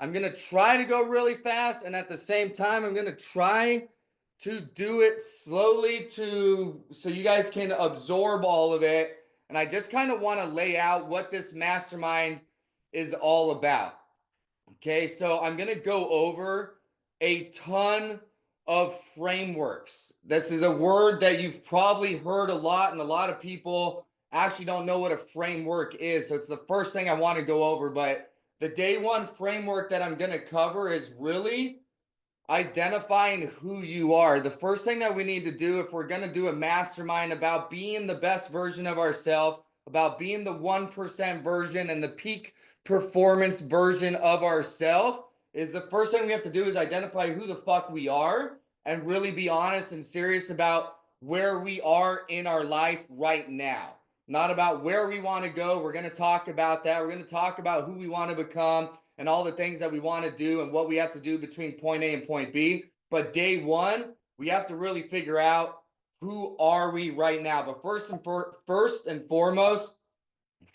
I'm going to try to go really fast, and at the same time, I'm going to try to do it slowly so you guys can absorb all of it. And I just kind of want to lay out what this mastermind is all about. Okay, so I'm going to go over a ton of frameworks. This is a word that you've probably heard a lot, and a lot of people actually don't know what a framework is. So it's the first thing I want to go over. But the day one framework that I'm going to cover is really identifying who you are. The first thing that we need to do if we're going to do a mastermind about being the best version of ourselves, about being the 1% version and the peak performance version of ourselves, is the first thing we have to do is identify who the fuck we are and really be honest and serious about where we are in our life right now. Not about where we want to go. We're going to talk about that. We're going to talk about who we want to become and all the things that we want to do and what we have to do between point A and point B. But day one, we have to really figure out who are we right now. But first and foremost,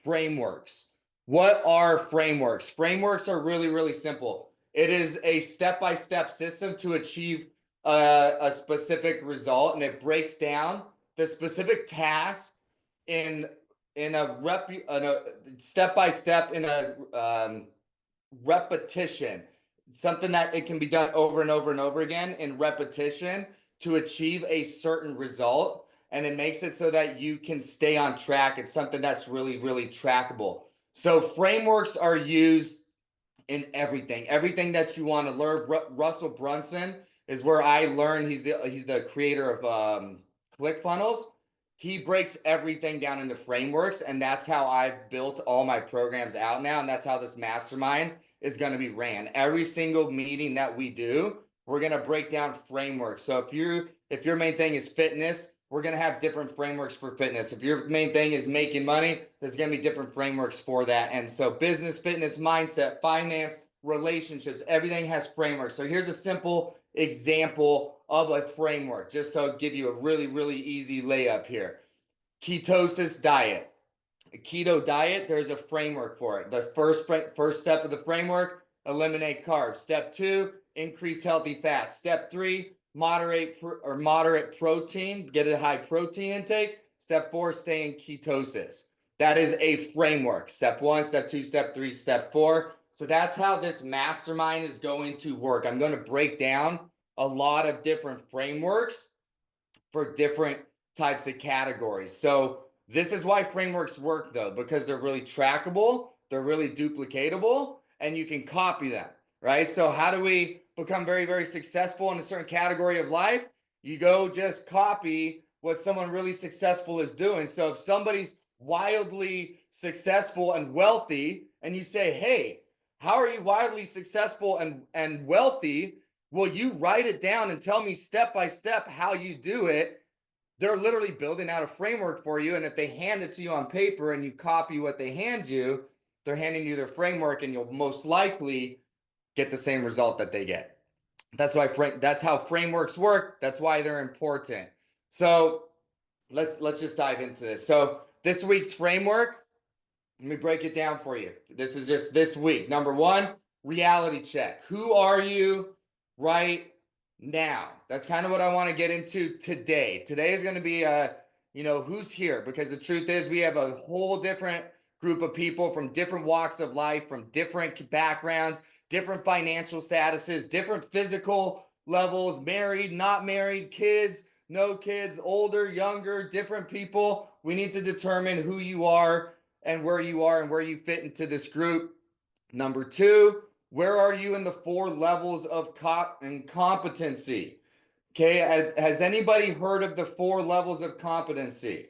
frameworks. What are frameworks? Frameworks are really, really simple. It is a step-by-step system to achieve a specific result, and it breaks down the specific task in a step-by-step in a repetition, something that it can be done over and over and over again in repetition to achieve a certain result. And it makes it so that you can stay on track. It's something that's really, really trackable. So frameworks are used in everything that you want to learn. Russell Brunson is where I learned. He's the creator of ClickFunnels. He breaks everything down into frameworks, and that's how I've built all my programs out now, and that's how this mastermind is going to be ran. Every single meeting that we do, we're going to break down frameworks. So if your main thing is fitness, we're going to have different frameworks for fitness. If your main thing is making money, there's going to be different frameworks for that. And so business, fitness, mindset, finance, relationships, everything has frameworks. So here's a simple example of a framework, just so I'll give you a really, really easy layup here. Ketosis diet. A keto diet, there's a framework for it. The first step of the framework, eliminate carbs. Step 2, increase healthy fats. Step 3, moderate protein, get a high protein intake. Step 4, stay in ketosis. That is a framework. Step 1, step 2, step 3, step 4. So that's how this mastermind is going to work. I'm going to break down a lot of different frameworks for different types of categories. So this is why frameworks work, though, because they're really trackable, they're really duplicatable, and you can copy them, right? So how do we become very, very successful in a certain category of life? You go just copy what someone really successful is doing. So if somebody's wildly successful and wealthy, and you say, hey, how are you wildly successful and wealthy? Will you write it down and tell me step by step how you do it? They're literally building out a framework for you. And if they hand it to you on paper and you copy what they hand you, they're handing you their framework, and you'll most likely get the same result that they get. That's how frameworks work. That's why they're important. So let's just dive into this. So this week's framework, let me break it down for you. This is just this week. Number 1, reality check. Who are you right now? That's kind of what I want to get into today. Today is going to be who's here, because the truth is we have a whole different group of people from different walks of life, from different backgrounds, different financial statuses, different physical levels, married, not married, kids, no kids, older, younger, different people. We need to determine who you are and where you fit into this group. Number 2, where are you in the 4 levels of competency? Okay, has anybody heard of the 4 levels of competency?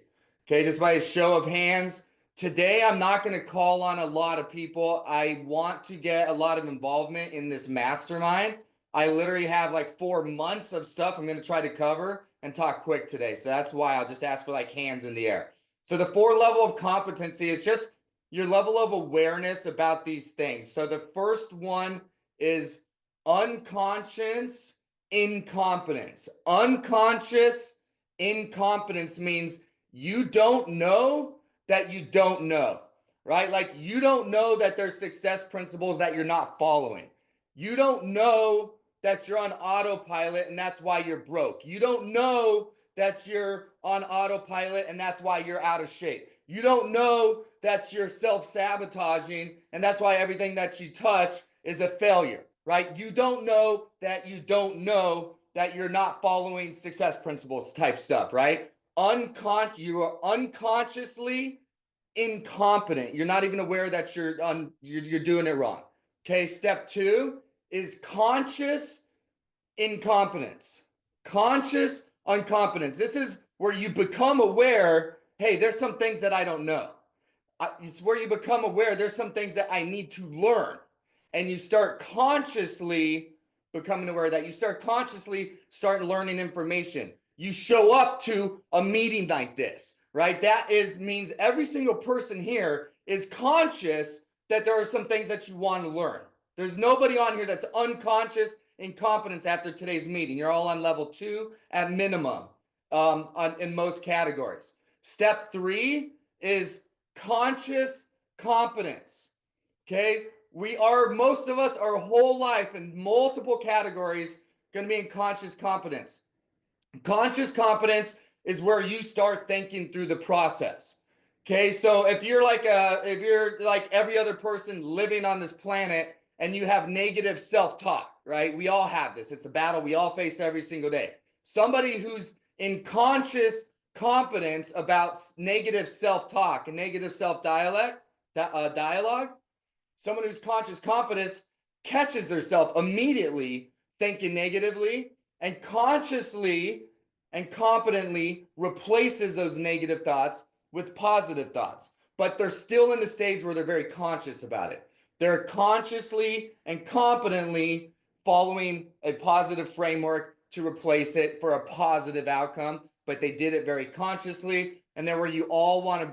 Okay, just by a show of hands. Today, I'm not going to call on a lot of people. I want to get a lot of involvement in this mastermind. I literally have like 4 months of stuff I'm going to try to cover and talk quick today. So that's why I'll just ask for like hands in the air. So the 4 level of competency is just your level of awareness about these things. So the first one is unconscious incompetence. Unconscious incompetence means you don't know that you don't know, right? Like you don't know that there's success principles that you're not following. You don't know that you're on autopilot and that's why you're broke. You don't know that you're on autopilot and that's why you're out of shape. You don't know that you're self-sabotaging and that's why everything that you touch is a failure, right? You don't know that you don't know that you're not following success principles type stuff, right? You are unconsciously incompetent. You're not even aware that you're doing it wrong. Okay, step 2 is conscious incompetence. Conscious incompetence. This is where you become aware, hey, there's some things that I don't know. It's where you become aware there's some things that I need to learn. And you start consciously becoming aware of that. You start consciously learning information. You show up to a meeting like this, right? That means every single person here is conscious that there are some things that you want to learn. There's nobody on here that's unconscious incompetence after today's meeting. You're all on level 2 at minimum in most categories. Step 3 is conscious competence. Okay, most of us, our whole life in multiple categories, going to be in conscious competence. Conscious competence is where you start thinking through the process. Okay, so if you're like every other person living on this planet and you have negative self-talk, right? We all have this. It's a battle we all face every single day. Somebody who's in conscious competence about negative self-talk and negative self-dialogue, someone who's conscious competence catches themselves immediately thinking negatively and consciously and competently replaces those negative thoughts with positive thoughts. But they're still in the stage where they're very conscious about it. They're consciously and competently following a positive framework to replace it for a positive outcome, but they did it very consciously. And then where we all want to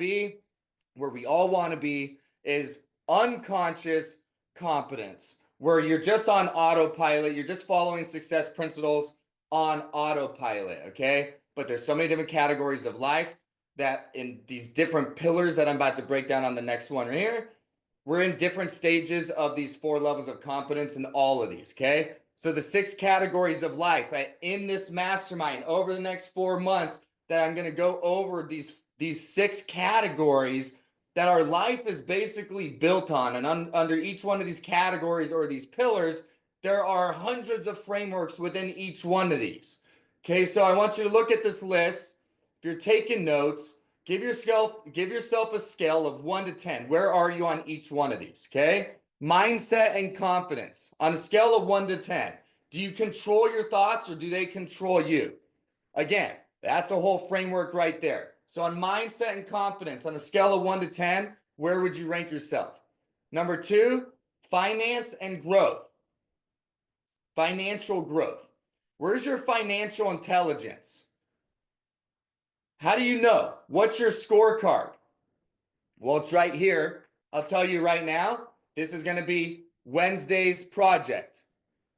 be is unconscious competence, where you're just on autopilot. You're just following success principles on autopilot, okay? But there's so many different categories of life that in these different pillars that I'm about to break down on the next one right here, we're in different stages of these 4 levels of competence in all of these, okay? So the 6 categories of life in this mastermind over the next 4 months that I'm going to go over these 6 categories that our life is basically built on. And under each one of these categories or these pillars, there are hundreds of frameworks within each one of these. Okay, so I want you to look at this list. If you're taking notes, give yourself a scale of 1 to 10. Where are you on each one of these? Okay, mindset and confidence on a scale of 1 to 10. Do you control your thoughts or do they control you? Again, that's a whole framework right there. So on mindset and confidence, on a scale of 1 to 10, where would you rank yourself? Number 2, finance and growth. Financial growth. Where's your financial intelligence? How do you know? What's your scorecard? Well, it's right here. I'll tell you right now, this is going to be Wednesday's project.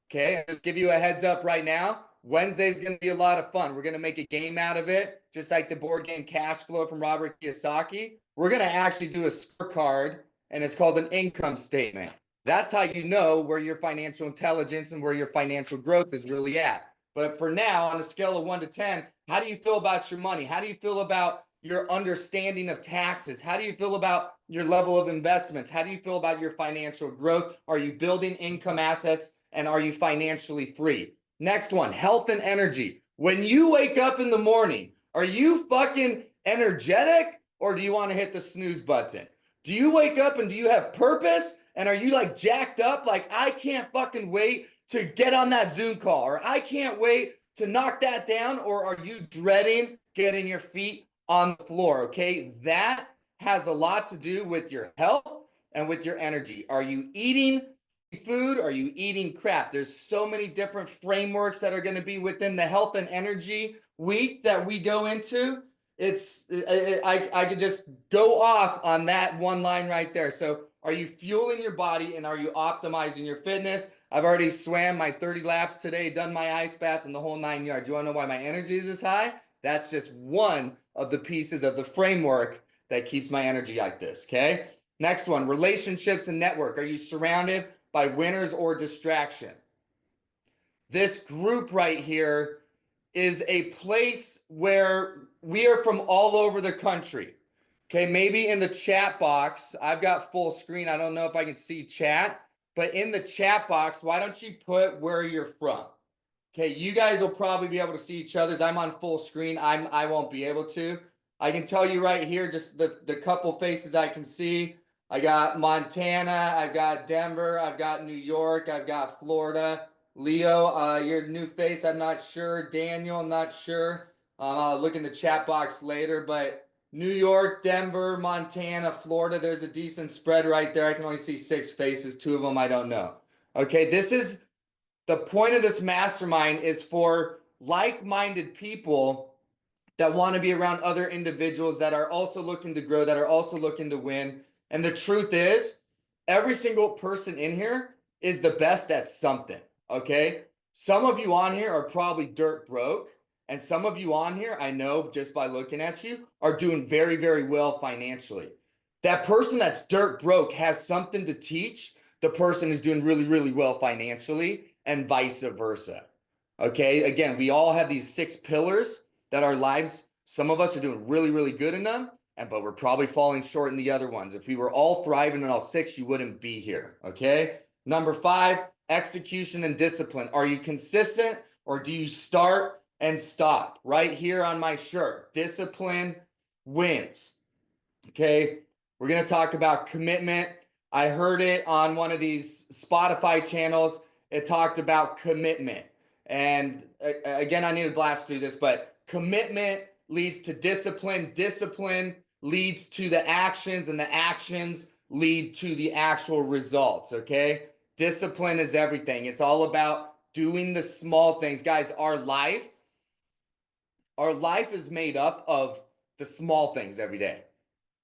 Okay, I'll just give you a heads up right now. Wednesday's going to be a lot of fun. We're going to make a game out of it, just like the board game Cash Flow from Robert Kiyosaki. We're going to actually do a scorecard, and it's called an income statement. That's how you know where your financial intelligence and where your financial growth is really at. But for now, on a scale of 1 to 10, how do you feel about your money? How do you feel about your understanding of taxes? How do you feel about your level of investments? How do you feel about your financial growth? Are you building income assets? And are you financially free? Next one, health and energy. When you wake up in the morning, are you fucking energetic or do you want to hit the snooze button? Do you wake up and do you have purpose? And are you like jacked up? Like, I can't fucking wait to get on that Zoom call, or I can't wait to knock that down, or are you dreading getting your feet on the floor? Okay, that has a lot to do with your health and with your energy. Are you eating food? Are you eating crap? There's so many different frameworks that are going to be within the health and energy week that we go into. I could just go off on that one line right there. So are you fueling your body and are you optimizing your fitness? I've already swam my 30 laps today, done my ice bath and the whole 9 yards. You want to know why my energy is this high? That's just one of the pieces of the framework that keeps my energy like this, okay? Next one, relationships and network. Are you surrounded by winners or distraction. This group right here is a place where we are from all over the country. Okay, maybe in the chat box, I've got full screen. I don't know if I can see chat, but in the chat box, why don't you put where you're from? Okay, you guys will probably be able to see each other's. I'm on full screen. I won't be able to. I can tell you right here, just the couple faces I can see. I got Montana, I've got Denver, I've got New York, I've got Florida. Leo, your new face, I'm not sure. Daniel, I'm not sure. I'll look in the chat box later, but New York, Denver, Montana, Florida, there's a decent spread right there. I can only see 6 faces, 2 of them I don't know. Okay, this is the point of this mastermind is for like-minded people that want to be around other individuals that are also looking to grow, that are also looking to win. And the truth is, every single person in here is the best at something, okay? Some of you on here are probably dirt broke, and some of you on here, I know just by looking at you, are doing very, very well financially. That person that's dirt broke has something to teach the person who's doing really, really well financially, and vice versa. Okay, again, we all have these 6 pillars that our lives, some of us are doing really, really good in them, but we're probably falling short in the other ones. If we were all thriving in all 6, you wouldn't be here, okay? Number 5, execution and discipline. Are you consistent or do you start and stop? Right here on my shirt, discipline wins, okay? We're gonna talk about commitment. I heard it on one of these Spotify channels. It talked about commitment. And again, I need to blast through this, but commitment leads to discipline. Discipline leads to the actions, and the actions lead to the actual results, okay? Discipline is everything. It's all about doing the small things. Guys, our life is made up of the small things every day.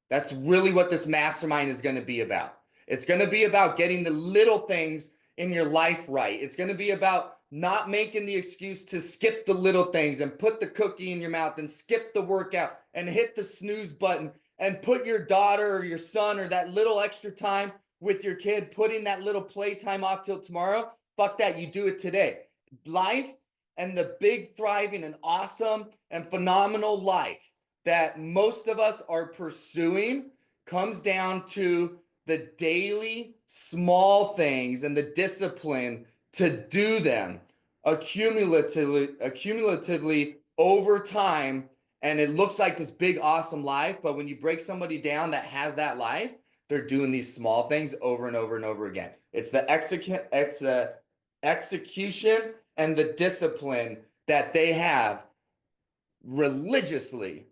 That's really what this mastermind is going to be about. It's going to be about getting the little things in your life right. It's going to be about not making the excuse to skip the little things and put the cookie in your mouth and skip the workout and hit the snooze button and put your daughter or your son or that little extra time with your kid, putting that little playtime off till tomorrow. Fuck that. You do it today. Life and the big, thriving, and awesome and phenomenal life that most of us are pursuing comes down to the daily small things and the discipline to do them accumulatively over time. And it looks like this big, awesome life. But when you break somebody down that has that life, they're doing these small things over and over and over again. It's the execution and the discipline that they have religiously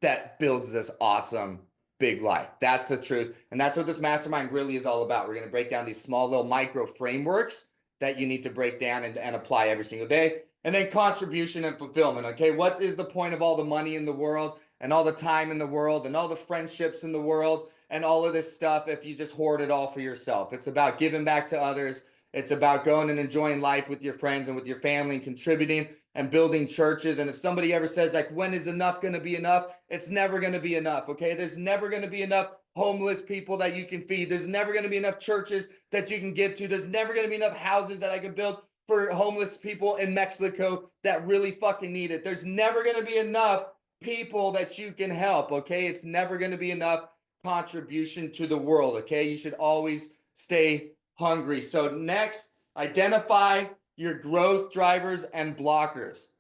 that builds this awesome big life. That's the truth. And that's what this mastermind really is all about. We're going to break down these small little micro frameworks that you need to break down and apply every single day. And then contribution and fulfillment. Okay, what is the point of all the money in the world and all the time in the world and all the friendships in the world and all of this stuff if you just hoard it all for yourself? It's about giving back to others. It's about going and enjoying life with your friends and with your family and contributing and building churches. And if somebody ever says, like, when is enough going to be enough? It's never going to be enough, okay? There's never going to be enough homeless people that you can feed. There's never going to be enough churches that you can give to. There's never going to be enough houses that I can build for homeless people in Mexico that really fucking need it. There's never going to be enough people that you can help, okay? It's never going to be enough contribution to the world, okay? You should always stay hungry. So next, identify your growth drivers and blockers.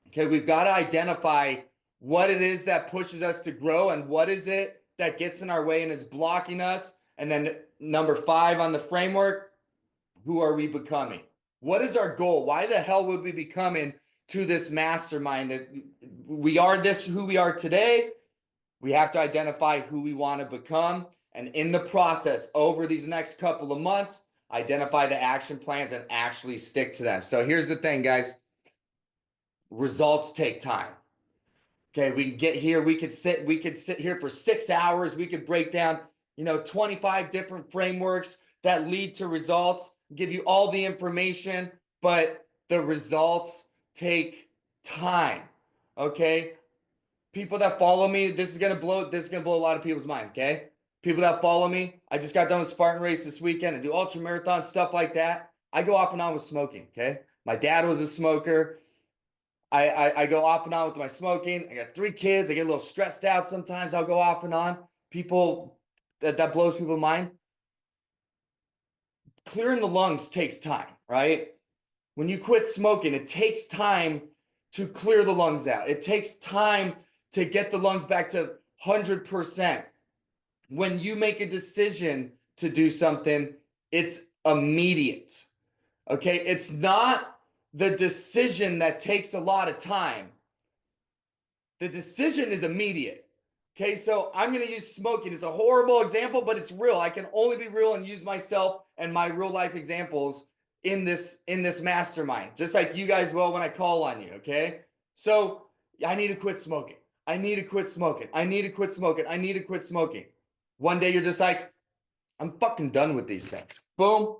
Okay, we've got to identify what it is that pushes us to grow and what is it that gets in our way and is blocking us. And then number 5 on the framework, who are we becoming? What is our goal? Why the hell would we be coming to this mastermind? We are this who we are today. We have to identify who we want to become. And in the process, over these next couple of months, identify the action plans and actually stick to them. So here's the thing, guys. Results take time. Okay, we can get here, we could sit here for 6 hours. We could break down, 25 different frameworks that lead to results, give you all the information, but the results take time. Okay? People that follow me, this is gonna blow a lot of people's minds, okay? People that follow me, I just got done with Spartan race this weekend. I do ultra marathon, stuff like that. I go off and on with smoking, okay? My dad was a smoker. I go off and on with my smoking. I got 3 kids. I get a little stressed out sometimes. I'll go off and on. People, that blows people's mind. Clearing the lungs takes time, right? When you quit smoking, it takes time to clear the lungs out. It takes time to get the lungs back to 100%. When you make a decision to do something, it's immediate. Okay? It's not the decision that takes a lot of time. The decision is immediate. Okay, so I'm going to use smoking. It's a horrible example, but it's real. I can only be real and use myself and my real life examples in this mastermind, just like you guys will when I call on you. Okay, so I need to quit smoking. I need to quit smoking. I need to quit smoking. I need to quit smoking. One day you're just like, I'm fucking done with these things. Boom,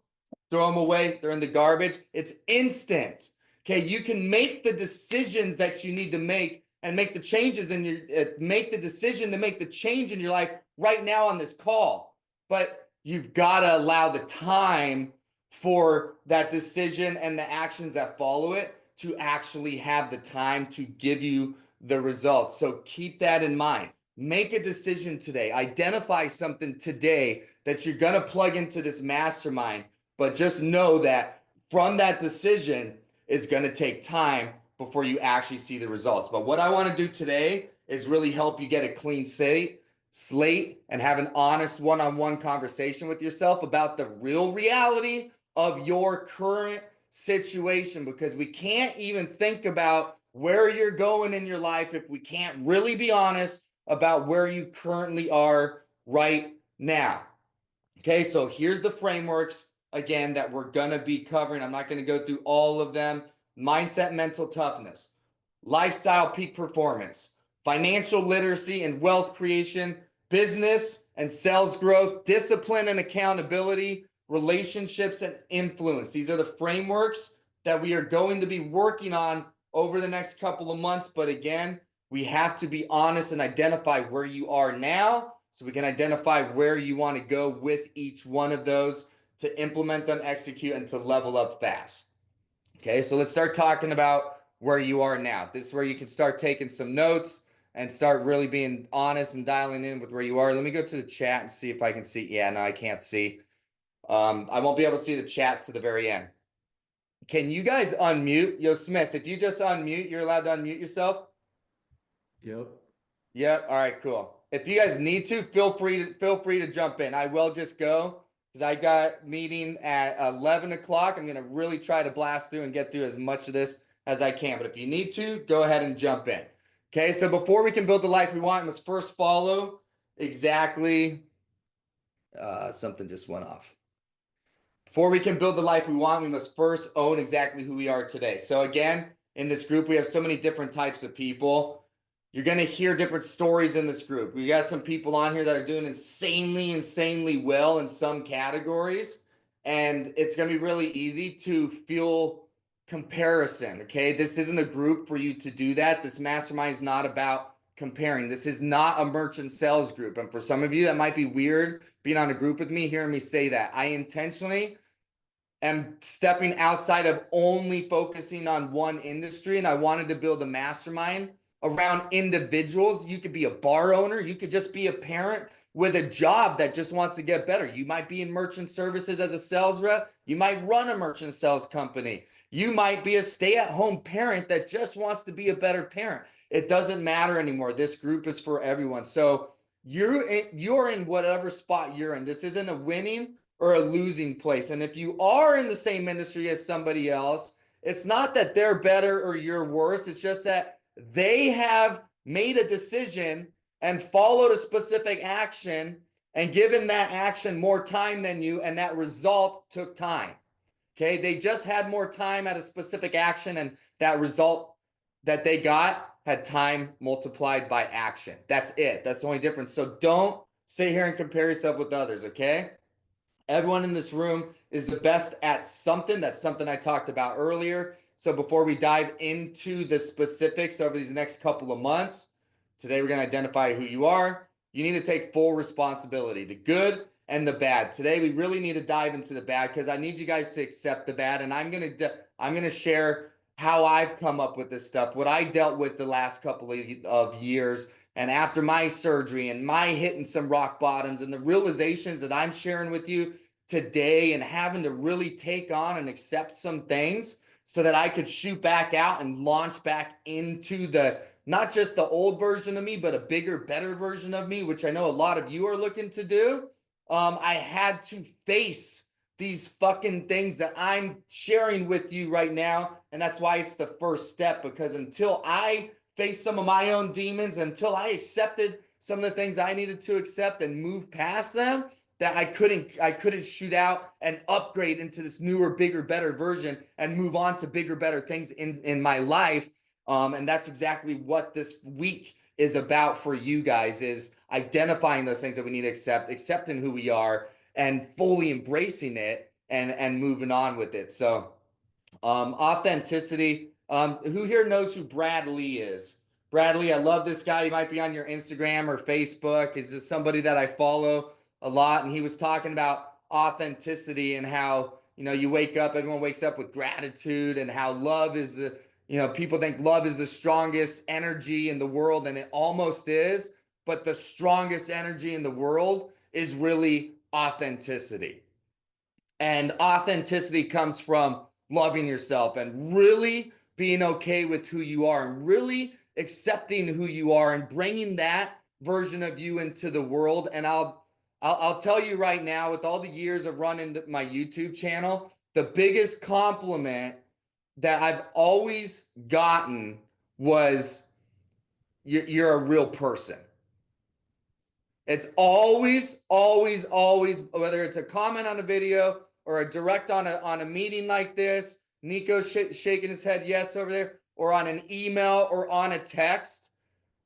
throw them away. They're in the garbage. It's instant. Okay, you can make the decisions that you need to make and make the changes in your make the decision to make the change in your life right now on this call. But you've got to allow the time for that decision and the actions that follow it to actually have the time to give you the results. So keep that in mind. Make a decision today. Identify something today that you're going to plug into this mastermind, but just know that from that decision is going to take time before you actually see the results. But what I want to do today is really help you get a clean slate and have an honest one-on-one conversation with yourself about the real reality of your current situation, because we can't even think about where you're going in your life if we can't really be honest about where you currently are right now. Okay, so here's the frameworks again that we're going to be covering. I'm not going to go through all of them. Mindset, mental toughness, lifestyle peak performance, financial literacy and wealth creation, business and sales growth, discipline and accountability, relationships and influence. These are the frameworks that we are going to be working on over the next couple of months. But again, we have to be honest and identify where you are now so we can identify where you want to go with each one of those to implement them, execute, and to level up fast. Okay, so let's start talking about where you are now. This is where you can start taking some notes and start really being honest and dialing in with where you are. Let me go to the chat and see if I can see. Yeah, no, I can't see. I won't be able to see the chat to the very end. Can you guys unmute? Yo, Smith, if you just unmute, you're allowed to unmute yourself? Yep. Yep. All right, cool. If you guys need to, feel free to jump in. I will just go because I got meeting at 11 o'clock. I'm going to really try to blast through and get through as much of this as I can. But if you need to, go ahead and jump in. Okay, so before we can build the life we want, we must first follow exactly, something just went off. Before we can build the life we want, we must first own exactly who we are today. So again, in this group, we have so many different types of people. You're going to hear different stories in this group. We got some people on here that are doing insanely well in some categories. And it's going to be really easy to feel comparison. Okay. This isn't a group for you to do that. This mastermind is not about comparing. This is not a merchant sales group. And for some of you, that might be weird being on a group with me, hearing me say that. I intentionally am stepping outside of only focusing on one industry. And I wanted to build a mastermind around individuals. You could be a bar owner. You could just be a parent with a job that just wants to get better. You might be in merchant services as a sales rep. You might run a merchant sales company. You might be a stay-at-home parent that just wants to be a better parent. It doesn't matter anymore. This group is for everyone. So you're in whatever spot you're in. This isn't a winning or a losing place. And if you are in the same industry as somebody else, it's not that they're better or you're worse. It's just that they have made a decision and followed a specific action and given that action more time than you, and that result took time. Okay, they just had more time at a specific action, and that result that they got had time multiplied by action. That's it. That's the only difference. So don't sit here and compare yourself with others, okay? Everyone in this room is the best at something. That's something I talked about earlier. So before we dive into the specifics over these next couple of months, today we're going to identify who you are. You need to take full responsibility, the good and the bad. Today, we really need to dive into the bad because I need you guys to accept the bad. And I'm gonna share how I've come up with this stuff, what I dealt with the last couple of years, and after my surgery and my hitting some rock bottoms and the realizations that I'm sharing with you today, and having to really take on and accept some things so that I could shoot back out and launch back into the, not just the old version of me, but a bigger, better version of me, which I know a lot of you are looking to do. I had to face these fucking things that I'm sharing with you right now. And that's why it's the first step, because until I faced some of my own demons, until I accepted some of the things I needed to accept and move past them, that I couldn't shoot out and upgrade into this newer, bigger, better version and move on to bigger, better things in my life. And that's exactly what this week is about for you guys, is identifying those things that we need to accept, accepting who we are, and fully embracing it and moving on with it. So authenticity. Who here knows who Brad Lee is? Brad Lee, I love this guy. He might be on your Instagram or Facebook. He's just somebody that I follow a lot. And he was talking about authenticity and how, you wake up, everyone wakes up with gratitude, and how love is the, people think love is the strongest energy in the world, and it almost is. But the strongest energy in the world is really authenticity. And authenticity comes from loving yourself and really being okay with who you are and really accepting who you are and bringing that version of you into the world. And I'll tell you right now, with all the years of running my YouTube channel, the biggest compliment that I've always gotten was, you're a real person. It's always, always, always, whether it's a comment on a video or a direct on a meeting like this, Nico's shaking his head yes over there, or on an email or on a text,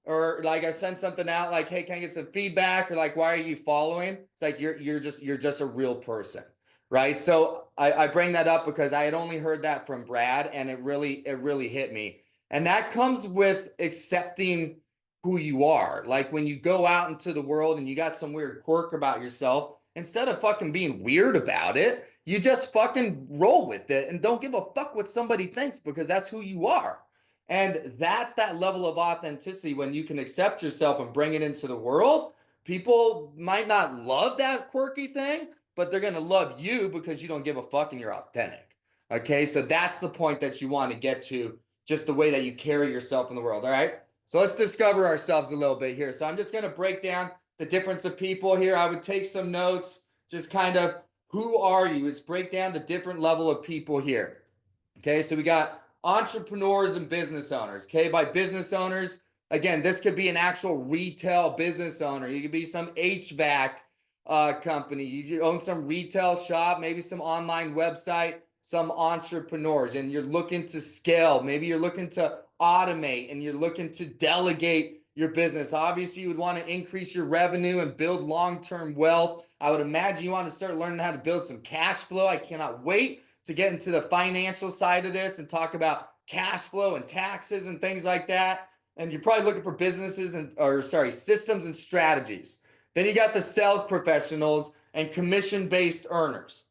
or like I send something out like, hey, can I get some feedback? Or like, why are you following? It's like, you're just a real person, right? So I bring that up because I had only heard that from Brad, and it really hit me. And that comes with accepting who you are. Like when you go out into the world and you got some weird quirk about yourself, instead of fucking being weird about it, you just fucking roll with it and don't give a fuck what somebody thinks, because that's who you are. And that's that level of authenticity. When you can accept yourself and bring it into the world, people might not love that quirky thing, but they're going to love you because you don't give a fuck and you're authentic. Okay, so that's the point that you want to get to, just the way that you carry yourself in the world. All right, so let's discover ourselves a little bit here. So I'm just going to break down the difference of people here. I would take some notes, just kind of, who are you? Let's break down the different level of people here. Okay, so we got entrepreneurs and business owners. Okay, by business owners, again, this could be an actual retail business owner. You could be some HVAC company. You own some retail shop, maybe some online website, some entrepreneurs, and you're looking to scale. Maybe you're looking to automate and you're looking to delegate your business. Obviously, you would want to increase your revenue and build long-term wealth. I would imagine you want to start learning how to build some cash flow. I cannot wait to get into the financial side of this and talk about cash flow and taxes and things like that. And you're probably looking for businesses systems and strategies. Then you got the sales professionals and commission-based earners.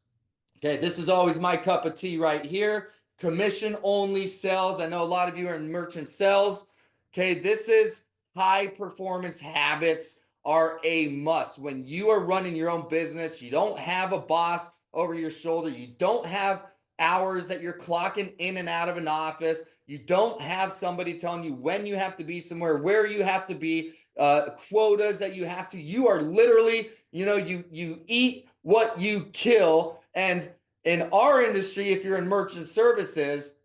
Okay, this is always my cup of tea right here. Commission only sales. I know a lot of you are in merchant sales. Okay, this is high performance habits are a must. When you are running your own business, you don't have a boss over your shoulder. You don't have hours that you're clocking in and out of an office. You don't have somebody telling you when you have to be somewhere, where you have to be, quotas that you have to. You are literally, you eat what you kill. And in our industry, if you're in merchant services,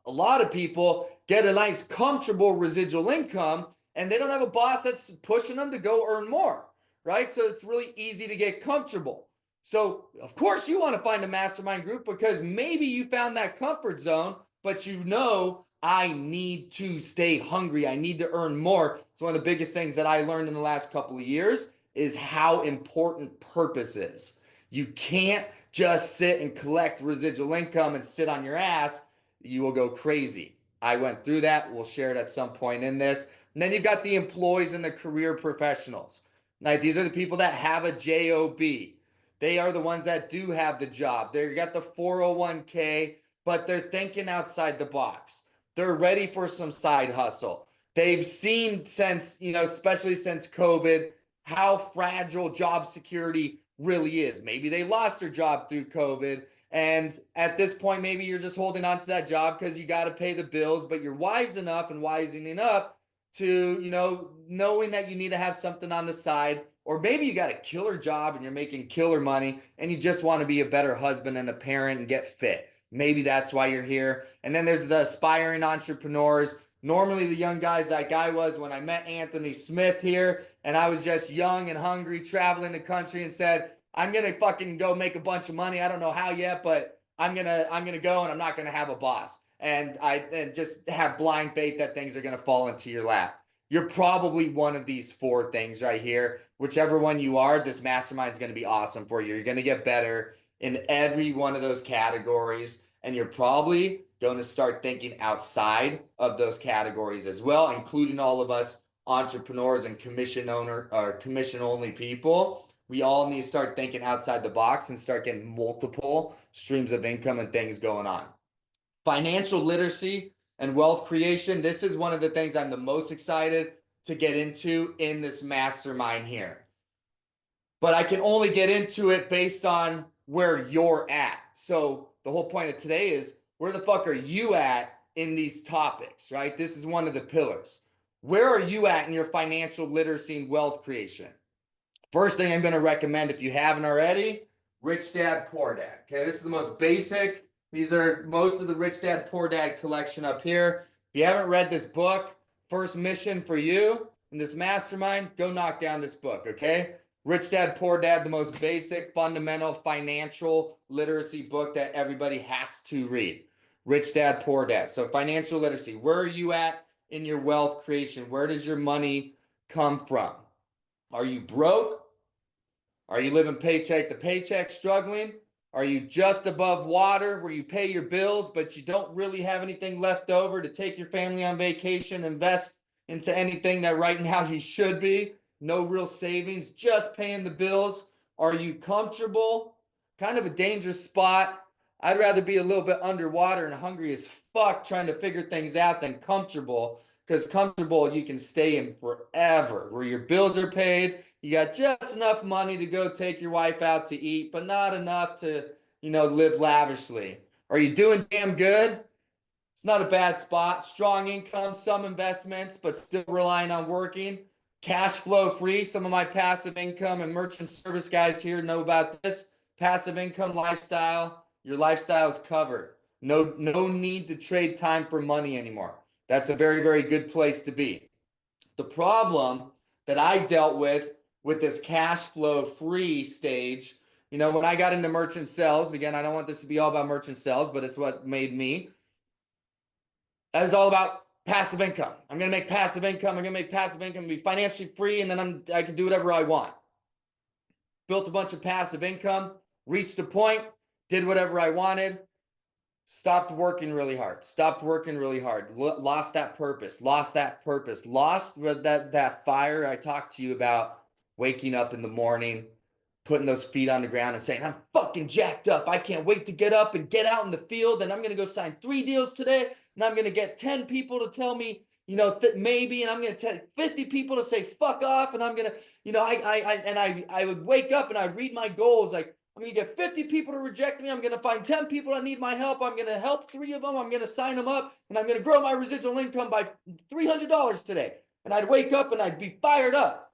a lot of people get a nice, comfortable residual income, and they don't have a boss that's pushing them to go earn more, right? So it's really easy to get comfortable. So, of course, you want to find a mastermind group because maybe you found that comfort zone, but I need to stay hungry. I need to earn more. So one of the biggest things that I learned in the last couple of years is how important purpose is. You can't just sit and collect residual income and sit on your ass. You will go crazy. I went through that. We'll share it at some point in this. And then you've got the employees and the career professionals. Like, these are the people that have a job. They are the ones that do have the job. They got the 401k, but they're thinking outside the box. They're ready for some side hustle. They've seen since, especially since COVID, how fragile job security really is. Maybe they lost their job through COVID. And at this point, maybe you're just holding on to that job because you got to pay the bills, but you're wise enough and wisening up to, knowing that you need to have something on the side. Or maybe you got a killer job and you're making killer money and you just want to be a better husband and a parent and get fit. Maybe that's why you're here. And then there's the aspiring entrepreneurs. Normally the young guys like I was when I met Anthony Smith here, and I was just young and hungry, traveling the country, and said, I'm going to fucking go make a bunch of money. I don't know how yet, but I'm going to go, and I'm not going to have a boss. And just have blind faith that things are going to fall into your lap. You're probably one of these four things right here. Whichever one you are, this mastermind is going to be awesome for you. You're going to get better in every one of those categories. And you're probably going to start thinking outside of those categories as well, including all of us entrepreneurs and commission only people. We all need to start thinking outside the box and start getting multiple streams of income and things going on. Financial literacy and wealth creation. This is one of the things I'm the most excited to get into in this mastermind here. But I can only get into it based on where you're at. So the whole point of today is, where the fuck are you at in these topics, right? This is one of the pillars. Where are you at in your financial literacy and wealth creation? First thing I'm going to recommend, if you haven't already, Rich Dad, Poor Dad. Okay, this is the most basic. These are most of the Rich Dad, Poor Dad collection up here. If you haven't read this book, first mission for you in this mastermind, go knock down this book, okay? Rich Dad, Poor Dad, the most basic, fundamental financial literacy book that everybody has to read. Rich Dad, Poor Dad. So financial literacy, where are you at in your wealth creation? Where does your money come from? Are you broke? Are you living paycheck to paycheck, struggling? Are you just above water where you pay your bills, but you don't really have anything left over to take your family on vacation, invest into anything that right now you should be? No real savings, just paying the bills. Are you comfortable? Kind of a dangerous spot. I'd rather be a little bit underwater and hungry as fuck trying to figure things out than comfortable, because comfortable you can stay in forever, where your bills are paid, you got just enough money to go take your wife out to eat, but not enough to, live lavishly. Are you doing damn good? It's not a bad spot. Strong income, some investments, but still relying on working. Cash flow free. Some of my passive income and merchant service guys here know about this. Passive income lifestyle. Your lifestyle is covered. No need to trade time for money anymore. That's a very, very good place to be. The problem that I dealt with this cash flow free stage, when I got into merchant sales, again, I don't want this to be all about merchant sales, but it's what made me. That is all about passive income. I'm going to make passive income. I'm going to make passive income, be financially free, and then I can do whatever I want. Built a bunch of passive income, reached a point, did whatever I wanted, stopped working really hard, lost that purpose, lost that fire I talked to you about, waking up in the morning, putting those feet on the ground and saying, I'm fucking jacked up. I can't wait to get up and get out in the field, and I'm going to go sign 3 deals today, and I'm going to get 10 people to tell me, maybe, and I'm going to tell 50 people to say fuck off, and I'm going to, I would wake up and I'd read my goals, like, I'm going to get 50 people to reject me. I'm going to find 10 people that need my help. I'm going to help 3 of them. I'm going to sign them up, and I'm going to grow my residual income by $300 today. And I'd wake up and I'd be fired up.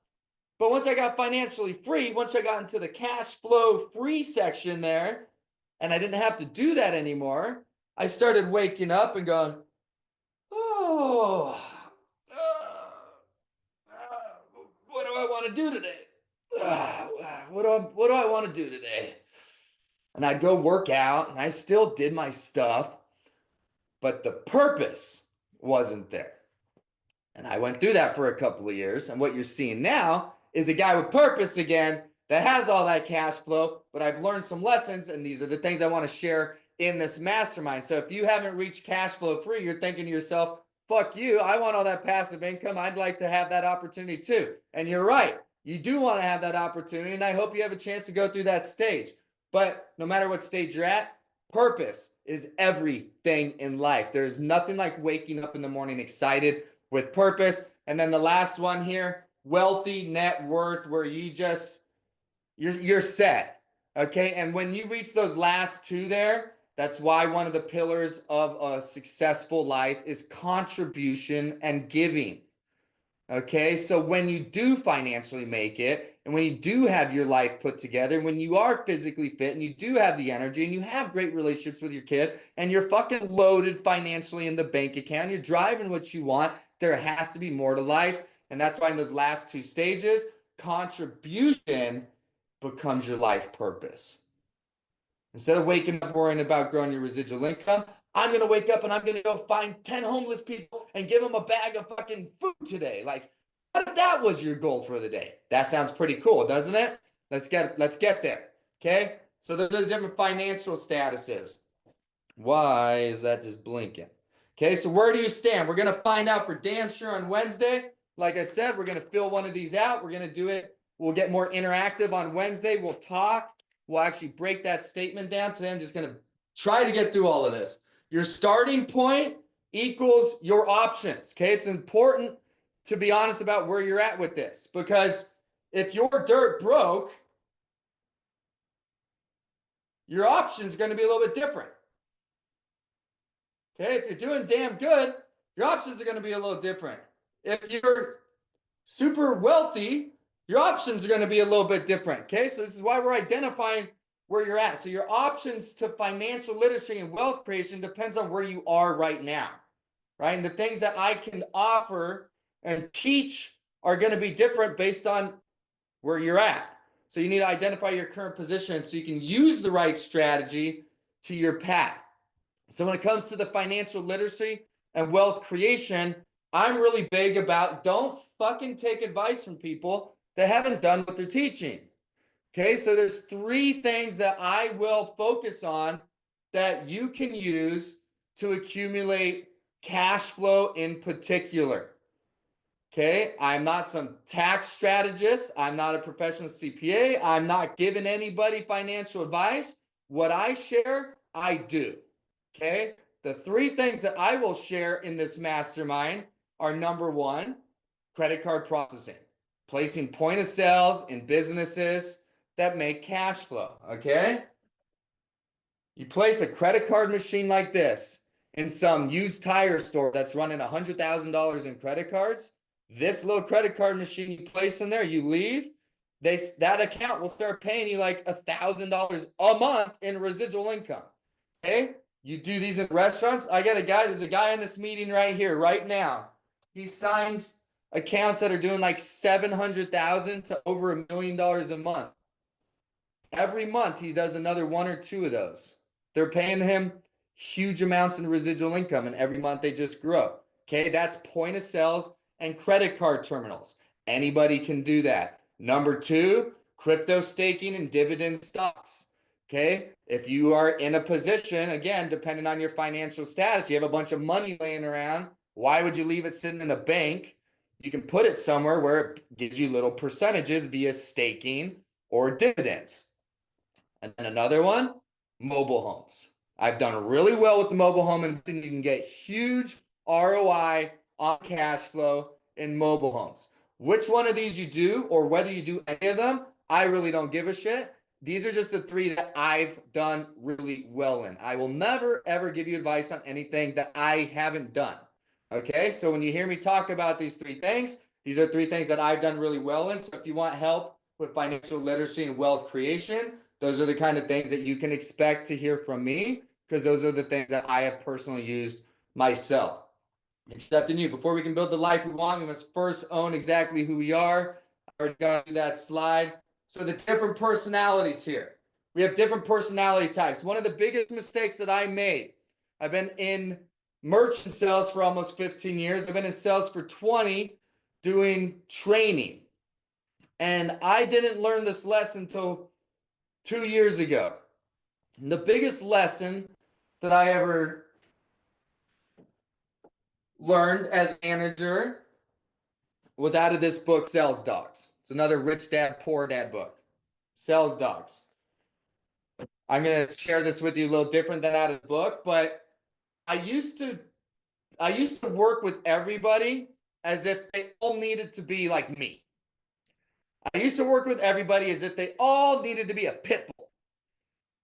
But once I got financially free, once I got into the cash flow free section there, and I didn't have to do that anymore, I started waking up and going, oh, what do I want to do today? What do I want to do today? And I'd go work out, and I still did my stuff, but the purpose wasn't there. And I went through that for a couple of years, and what you're seeing now is a guy with purpose again that has all that cash flow, but I've learned some lessons, and these are the things I want to share in this mastermind. So if you haven't reached cash flow free, you're thinking to yourself, fuck you, I want all that passive income. I'd like to have that opportunity too. And you're right. you do want to have that opportunity, and I hope you have a chance to go through that stage. But no matter what stage you're at, purpose is everything in life. There's nothing like waking up in the morning excited with purpose. And then the last one here, wealthy net worth, where you're set. Okay. And when you reach those last two there, that's why one of the pillars of a successful life is contribution and giving. Okay, so when you do financially make it, and when you do have your life put together, when you are physically fit and you do have the energy and you have great relationships with your kid and you're fucking loaded financially in the bank account, you're driving what you want, there has to be more to life. And that's why in those last two stages, contribution becomes your life purpose. Instead of waking up worrying about growing your residual income, I'm going to wake up and I'm going to go find 10 homeless people and give them a bag of fucking food today. Like, what if that was your goal for the day? That sounds pretty cool, doesn't it? Let's get there. Okay? So those are the different financial statuses. Why is that just blinking? Okay, so where do you stand? We're going to find out for damn sure on Wednesday. Like I said, we're going to fill one of these out. We're going to do it. We'll get more interactive on Wednesday. We'll talk. We'll actually break that statement down. Today, I'm just going to try to get through all of this. Your starting point equals your options. Okay, it's important to be honest about where you're at with this, because if you're dirt broke, your options are going to be a little bit different. Okay, if you're doing damn good, your options are going to be a little different. If you're super wealthy, your options are going to be a little bit different. Okay, so this is why we're identifying where you're at. So your options to financial literacy and wealth creation depends on where you are right now, right? And the things that I can offer and teach are going to be different based on where you're at. So you need to identify your current position so you can use the right strategy to your path. So when it comes to the financial literacy and wealth creation, I'm really big about don't fucking take advice from people that haven't done what they're teaching. Okay, so there's three things that I will focus on that you can use to accumulate cash flow in particular. Okay, I'm not some tax strategist. I'm not a professional CPA. I'm not giving anybody financial advice. What I share, I do. Okay, the three things that I will share in this mastermind are: number one, credit card processing, placing point of sales in businesses that make cash flow. Okay, you place a credit card machine like this in some used tire store that's running $100,000 in credit cards. This little credit card machine you place in there, you leave, that account will start paying you like $1,000 a month in residual income. Okay, you do these in restaurants. I got a guy. There's a guy in this meeting right here, right now. He signs accounts that are doing like 700,000 to over $1 million a month. Every month he does another one or two of those. They're paying him huge amounts in residual income, and every month they just grow. Okay, that's point of sales and credit card terminals. Anybody can do that. Number two, crypto staking and dividend stocks. Okay, if you are in a position, again, depending on your financial status, you have a bunch of money laying around, why would you leave it sitting in a bank? You can put it somewhere where it gives you little percentages via staking or dividends. And then another one, mobile homes. I've done really well with the mobile home investing. You can get huge ROI on cash flow in mobile homes. Which one of these you do, or whether you do any of them, I really don't give a shit. These are just the three that I've done really well in. I will never, ever give you advice on anything that I haven't done. Okay, so when you hear me talk about these three things, these are three things that I've done really well in. So if you want help with financial literacy and wealth creation, those are the kind of things that you can expect to hear from me, because those are the things that I have personally used myself. Except in you. Before we can build the life we want, we must first own exactly who we are. I already got through that slide. So the different personalities here. We have different personality types. One of the biggest mistakes that I made, I've been in merchant sales for almost 15 years. I've been in sales for 20 doing training. And I didn't learn this lesson until 2 years ago. And the biggest lesson that I ever learned as a manager was out of this book, Sales Dogs. It's another Rich Dad, Poor Dad book. Sales Dogs. I'm going to share this with you a little different than out of the book, but I used to work with everybody as if they all needed to be like me. I used to work with everybody as if they all needed to be a pit bull.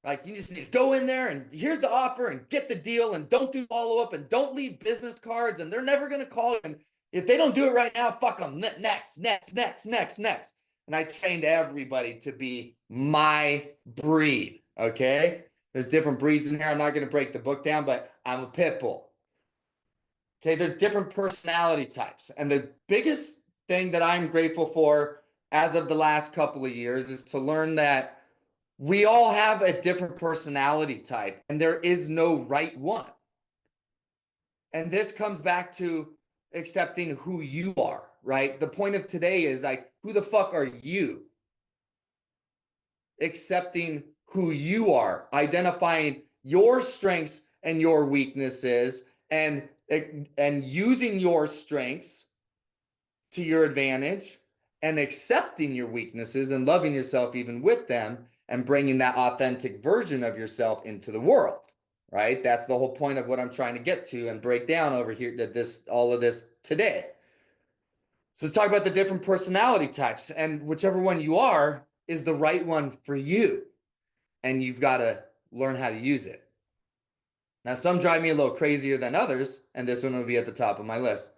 Like, you just need to go in there and here's the offer and get the deal and don't do follow up and don't leave business cards and they're never going to call you. And if they don't do it right now, fuck them. Next. And I trained everybody to be my breed. Okay. There's different breeds in here. I'm not going to break the book down, but I'm a pit bull. Okay. There's different personality types. And the biggest thing that I'm grateful for as of the last couple of years is to learn that we all have a different personality type and there is no right one. And this comes back to accepting who you are, right? The point of today is like, who the fuck are you? Accepting who you are, identifying your strengths and your weaknesses and using your strengths to your advantage and accepting your weaknesses and loving yourself even with them and bringing that authentic version of yourself into the world, right? That's the whole point of what I'm trying to get to and break down over here to all of this today. So let's talk about the different personality types, and whichever one you are is the right one for you. And you've got to learn how to use it. Now, some drive me a little crazier than others, and this one will be at the top of my list.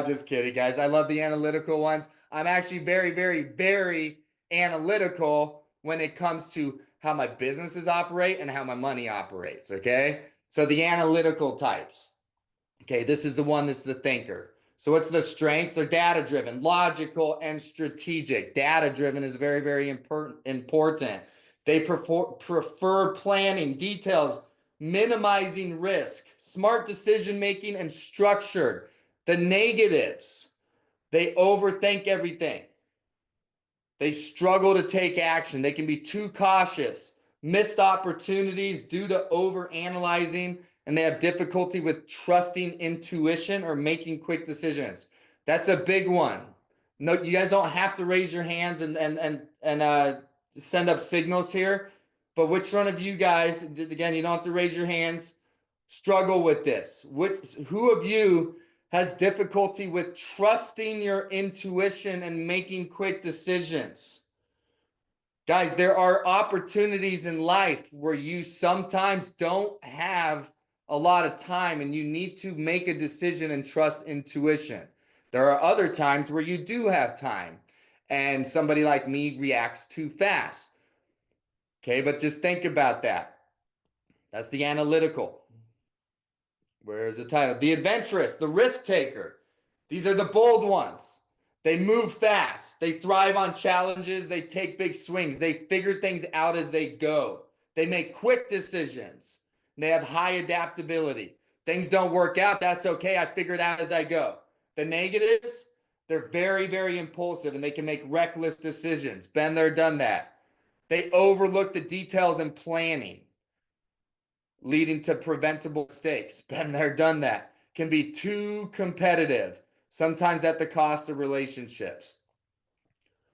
Just kidding, guys. I love the analytical ones. I'm actually very, very, very analytical when it comes to how my businesses operate and how my money operates, okay? So the analytical types. Okay, this is the one that's the thinker. So what's the strengths? They're data-driven, logical, and strategic. Data-driven is very, very important. They prefer planning, details, minimizing risk, smart decision-making, and structured. The negatives, they overthink everything. They struggle to take action. They can be too cautious, missed opportunities due to overanalyzing, and they have difficulty with trusting intuition or making quick decisions. That's a big one. No, you guys don't have to raise your hands and send up signals here, but which one of you guys, again, you don't have to raise your hands, struggle with this? Who of you has difficulty with trusting your intuition and making quick decisions? Guys, there are opportunities in life where you sometimes don't have a lot of time and you need to make a decision and trust intuition. There are other times where you do have time and somebody like me reacts too fast. Okay, but just think about that. That's the analytical. Where's the title? The adventurous, the risk taker. These are the bold ones. They move fast. They thrive on challenges. They take big swings. They figure things out as they go. They make quick decisions. They have high adaptability. Things don't work out. That's okay. I figure it out as I go. The negatives, they're very, very impulsive and they can make reckless decisions. Been there, done that. They overlook the details and planning, leading to preventable mistakes. Been there, done that. Can be too competitive, sometimes at the cost of relationships.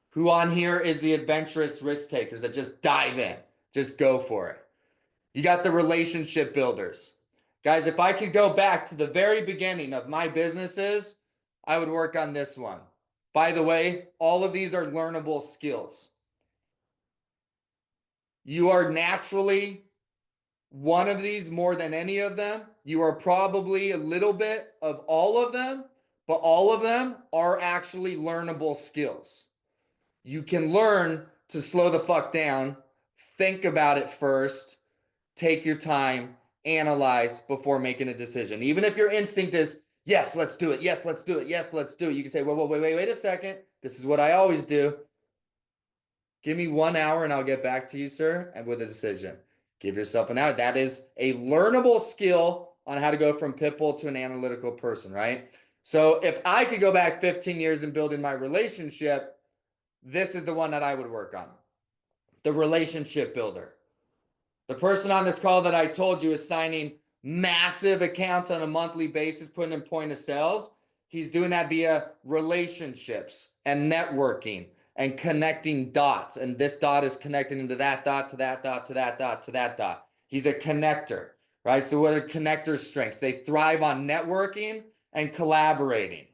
Who on here is the adventurous risk takers that just dive in, just go for it? You got the relationship builders. Guys, if I could go back to the very beginning of my businesses, I would work on this one. By the way, all of these are learnable skills. You are naturally one of these more than any of them. You are probably a little bit of all of them, but all of them are actually learnable skills. You can learn to slow the fuck down, think about it first, take your time, analyze before making a decision. Even if your instinct is, yes, let's do it. Yes, let's do it. Yes, let's do it. You can say, wait a second. This is what I always do. Give me 1 hour and I'll get back to you, sir, and with a decision. Give yourself an hour. That is a learnable skill on how to go from pitbull to an analytical person, right? So if I could go back 15 years in building my relationship, this is the one that I would work on. The relationship builder. The person on this call that I told you is signing massive accounts on a monthly basis, putting in point of sales. He's doing that via relationships and networking and connecting dots. And this dot is connecting into that dot, to that dot, to that dot, to that dot. He's a connector, right? So what are connectors' strengths? They thrive on networking and collaborating.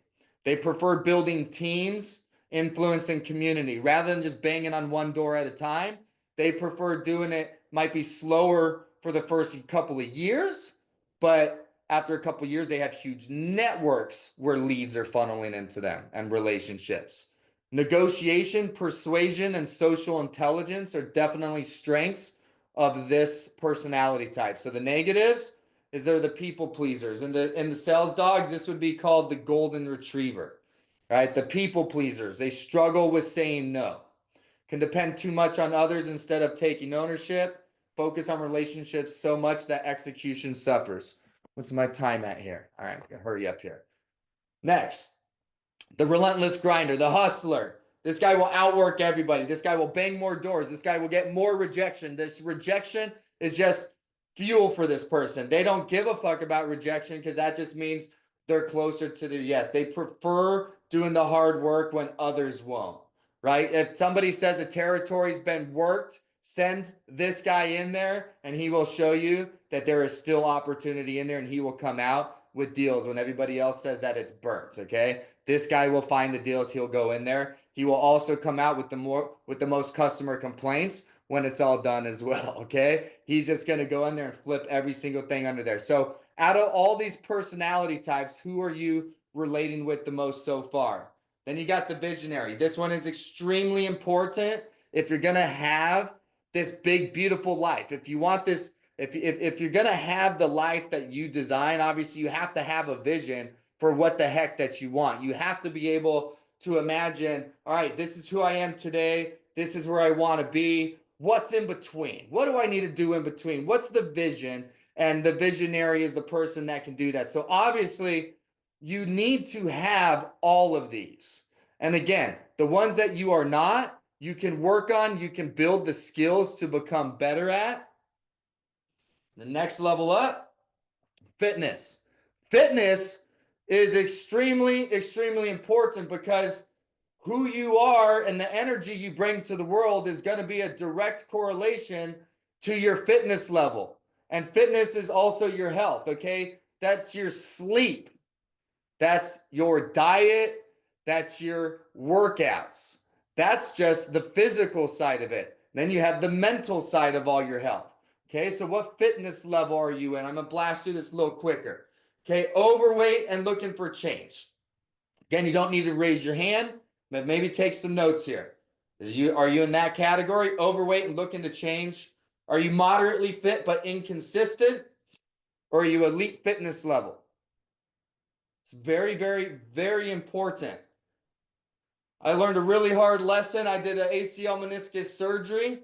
They prefer building teams, influence, and community. Rather than just banging on one door at a time, they prefer doing it, might be slower for the first couple of years, but after a couple of years, they have huge networks where leads are funneling into them and relationships. Negotiation, persuasion, and social intelligence are definitely strengths of this personality type. So the negatives is they're the people pleasers. In the sales dogs, this would be called the golden retriever, right? The people pleasers, they struggle with saying no, can depend too much on others instead of taking ownership, focus on relationships so much that execution suffers. What's my time at here? All right, hurry up here. Next, the relentless grinder, the hustler. This guy will outwork everybody. This guy will bang more doors. This guy will get more rejection. This rejection is just fuel for this person. They don't give a fuck about rejection because that just means they're closer to the yes. They prefer doing the hard work when others won't, right? If somebody says a territory's been worked, send this guy in there and he will show you that there is still opportunity in there and he will come out with deals when everybody else says that it's burnt, okay? This guy will find the deals, he'll go in there. He will also come out with the most customer complaints when it's all done as well, okay? He's just going to go in there and flip every single thing under there. So out of all these personality types, who are you relating with the most so far? Then you got the visionary. This one is extremely important if you're going to have this big, beautiful life. If you want this, if you're going to have the life that you design, obviously you have to have a vision for what the heck that you want. You have to be able to imagine, all right, this is who I am today. This is where I want to be. What's in between? What do I need to do in between? What's the vision? And the visionary is the person that can do that. So obviously you need to have all of these. And again, the ones that you are not, you can work on, you can build the skills to become better at. The next level up, fitness. Fitness is extremely, extremely important because who you are and the energy you bring to the world is going to be a direct correlation to your fitness level. And fitness is also your health, okay? That's your sleep. That's your diet. That's your workouts. That's just the physical side of it. Then you have the mental side of all your health. Okay, so what fitness level are you in? I'm going to blast through this a little quicker. Okay, overweight and looking for change. Again, you don't need to raise your hand, but maybe take some notes here. Are you in that category? Overweight and looking to change? Are you moderately fit but inconsistent? Or are you elite fitness level? It's very, very, very important. I learned a really hard lesson. I did an ACL meniscus surgery,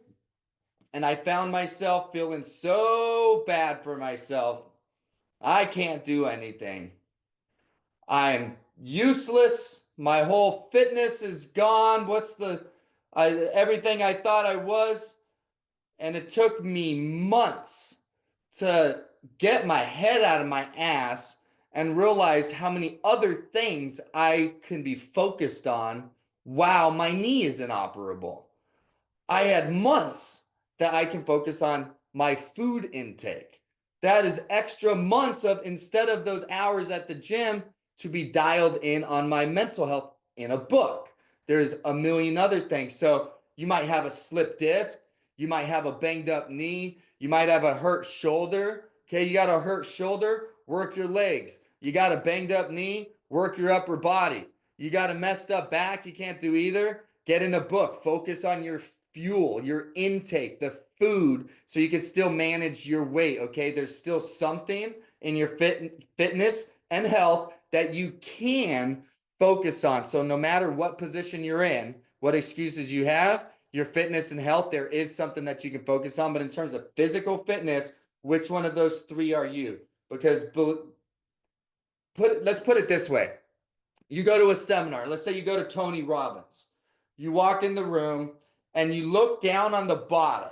and I found myself feeling so bad for myself. I can't do anything. I'm useless. My whole fitness is gone. Everything I thought I was. And it took me months to get my head out of my ass and realize how many other things I can be focused on while my knee is inoperable. I had months that I can focus on my food intake. That is extra months of, instead of those hours at the gym, to be dialed in on my mental health in a book. There's a million other things. So you might have a slipped disc. You might have a banged up knee. You might have a hurt shoulder. Okay, you got a hurt shoulder, work your legs. You got a banged up knee, work your upper body. You got a messed up back, you can't do either. Get in a book, focus on your fuel, your intake, the food, so you can still manage your weight, okay? There's still something in your fitness and health that you can focus on. So no matter what position you're in, what excuses you have, your fitness and health, there is something that you can focus on. But in terms of physical fitness, which one of those three are you? Because let's put it this way. You go to a seminar. Let's say you go to Tony Robbins. You walk in the room and you look down on the bottom.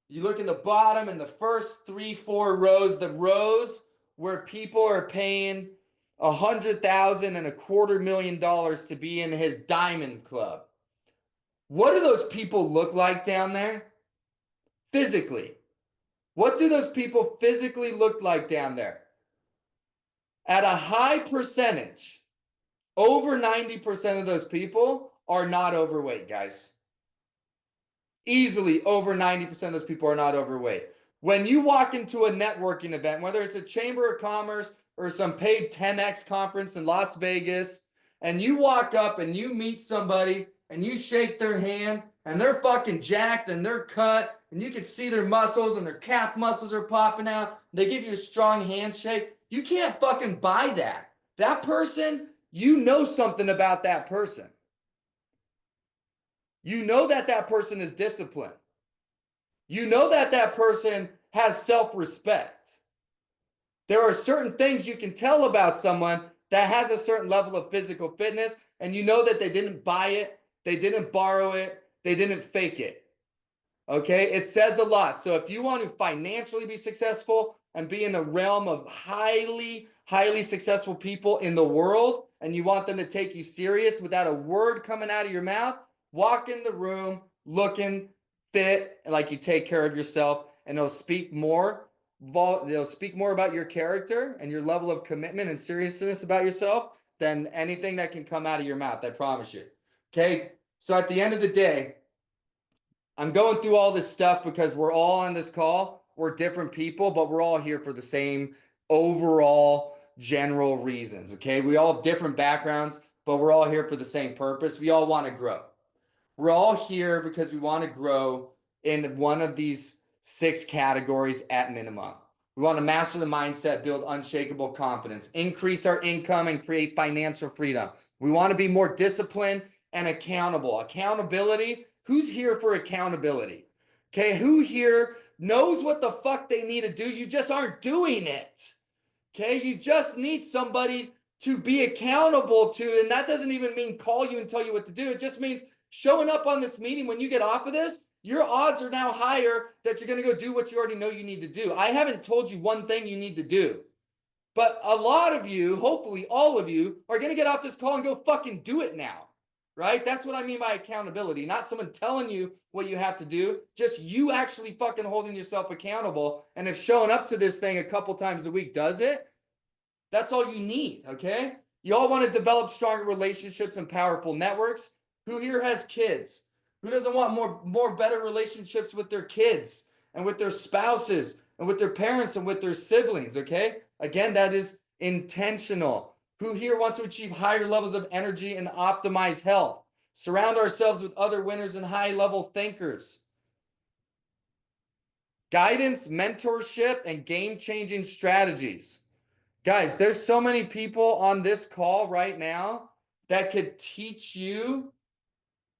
You look in the bottom in the first 3-4 rows, the rows where people are paying $100,000 and $250,000 to be in his diamond club. What do those people look like down there? Physically. What do those people physically look like down there? At a high percentage, over 90% of those people are not overweight, guys. Easily over 90% of those people are not overweight. When you walk into a networking event, whether it's a Chamber of Commerce or some paid 10X conference in Las Vegas, and you walk up and you meet somebody and you shake their hand and they're fucking jacked and they're cut and you can see their muscles and their calf muscles are popping out, they give you a strong handshake, you can't fucking buy that. That person, you know something about that person. You know that that person is disciplined. You know that that person has self-respect. There are certain things you can tell about someone that has a certain level of physical fitness, and you know that they didn't buy it, they didn't borrow it, they didn't fake it. Okay, it says a lot. So if you want to financially be successful and be in a realm of highly successful people in the world, and you want them to take you serious without a word coming out of your mouth, walk in the room looking fit, like you take care of yourself, and they'll speak more about your character and your level of commitment and seriousness about yourself than anything that can come out of your mouth, I promise you. Okay, so at the end of the day, I'm going through all this stuff because we're all on this call. We're different people, but we're all here for the same overall general reasons, okay? We all have different backgrounds, but we're all here for the same purpose. We all want to grow. We're all here because we want to grow in one of these 6 categories at minimum. We want to master the mindset, build unshakable confidence, increase our income, and create financial freedom. We want to be more disciplined and accountable. Accountability, who's here for accountability? Okay, who here knows what the fuck they need to do? You just aren't doing it. Okay, you just need somebody to be accountable to, and that doesn't even mean call you and tell you what to do. It just means showing up on this meeting when you get off of this, your odds are now higher that you're going to go do what you already know you need to do. I haven't told you one thing you need to do, but a lot of you, hopefully all of you, are going to get off this call and go fucking do it now, right? That's what I mean by accountability. Not someone telling you what you have to do, just you actually fucking holding yourself accountable. And if showing up to this thing a couple times a week does it, that's all you need, okay? You all want to develop stronger relationships and powerful networks. Who here has kids? Who doesn't want more better relationships with their kids and with their spouses and with their parents and with their siblings, okay? Again, that is intentional. Who here wants to achieve higher levels of energy and optimize health? Surround ourselves with other winners and high-level thinkers. Guidance, mentorship, and game-changing strategies. Guys, there's so many people on this call right now that could teach you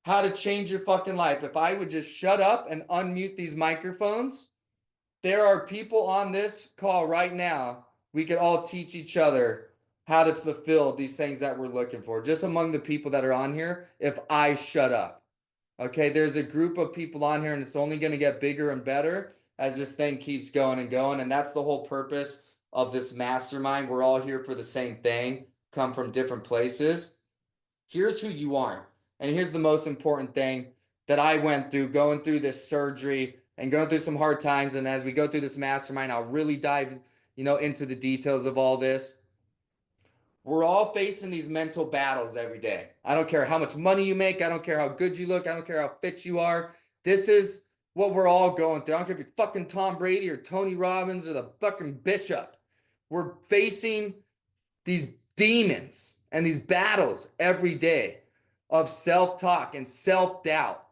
how to change your fucking life. If I would just shut up and unmute these microphones, there are people on this call right now. We could all teach each other how to fulfill these things that we're looking for. Just among the people that are on here, if I shut up. Okay, there's a group of people on here and it's only going to get bigger and better as this thing keeps going and going. And that's the whole purpose of this mastermind. We're all here for the same thing, come from different places. Here's who you aren't. And here's the most important thing that I went through, going through this surgery and going through some hard times. And as we go through this mastermind, I'll really dive, into the details of all this. We're all facing these mental battles every day. I don't care how much money you make. I don't care how good you look. I don't care how fit you are. This is what we're all going through. I don't care if you're fucking Tom Brady or Tony Robbins or the fucking bishop. We're facing these demons and these battles every day of self-talk and self-doubt.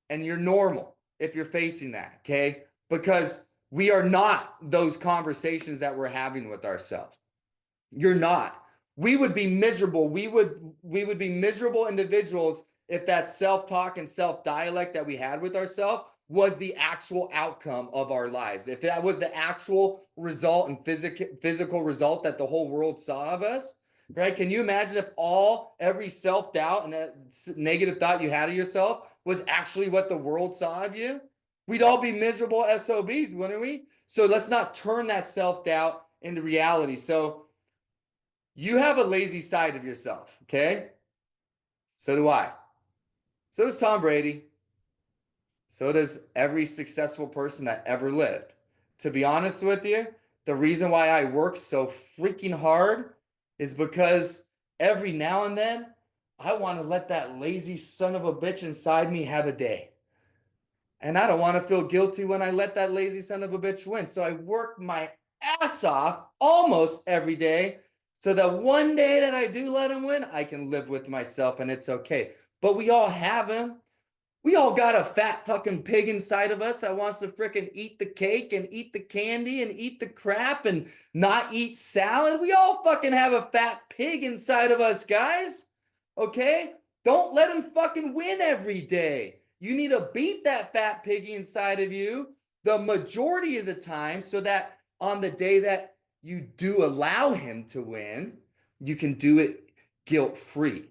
And you're normal if you're facing that, okay? Because we are not those conversations that we're having with ourselves. You're not. We would be miserable. We would be miserable individuals if that self-talk and self-dialect that we had with ourselves was the actual outcome of our lives. If that was the actual result and physical result that the whole world saw of us, right? Can you imagine if every self-doubt and negative thought you had of yourself was actually what the world saw of you? We'd all be miserable SOBs, wouldn't we? So let's not turn that self-doubt into reality. So You have a lazy side of yourself, okay? So do I. So does Tom Brady. So does every successful person that ever lived. To be honest with you, the reason why I work so freaking hard is because every now and then I want to let that lazy son of a bitch inside me have a day. And I don't want to feel guilty when I let that lazy son of a bitch win. So I work my ass off almost every day so that one day that I do let him win, I can live with myself and it's okay. But we all have him. We all got a fat fucking pig inside of us that wants to fricking eat the cake and eat the candy and eat the crap and not eat salad. We all fucking have a fat pig inside of us, guys. Okay? Don't let him fucking win every day. You need to beat that fat piggy inside of you the majority of the time so that on the day that you do allow him to win, you can do it guilt free.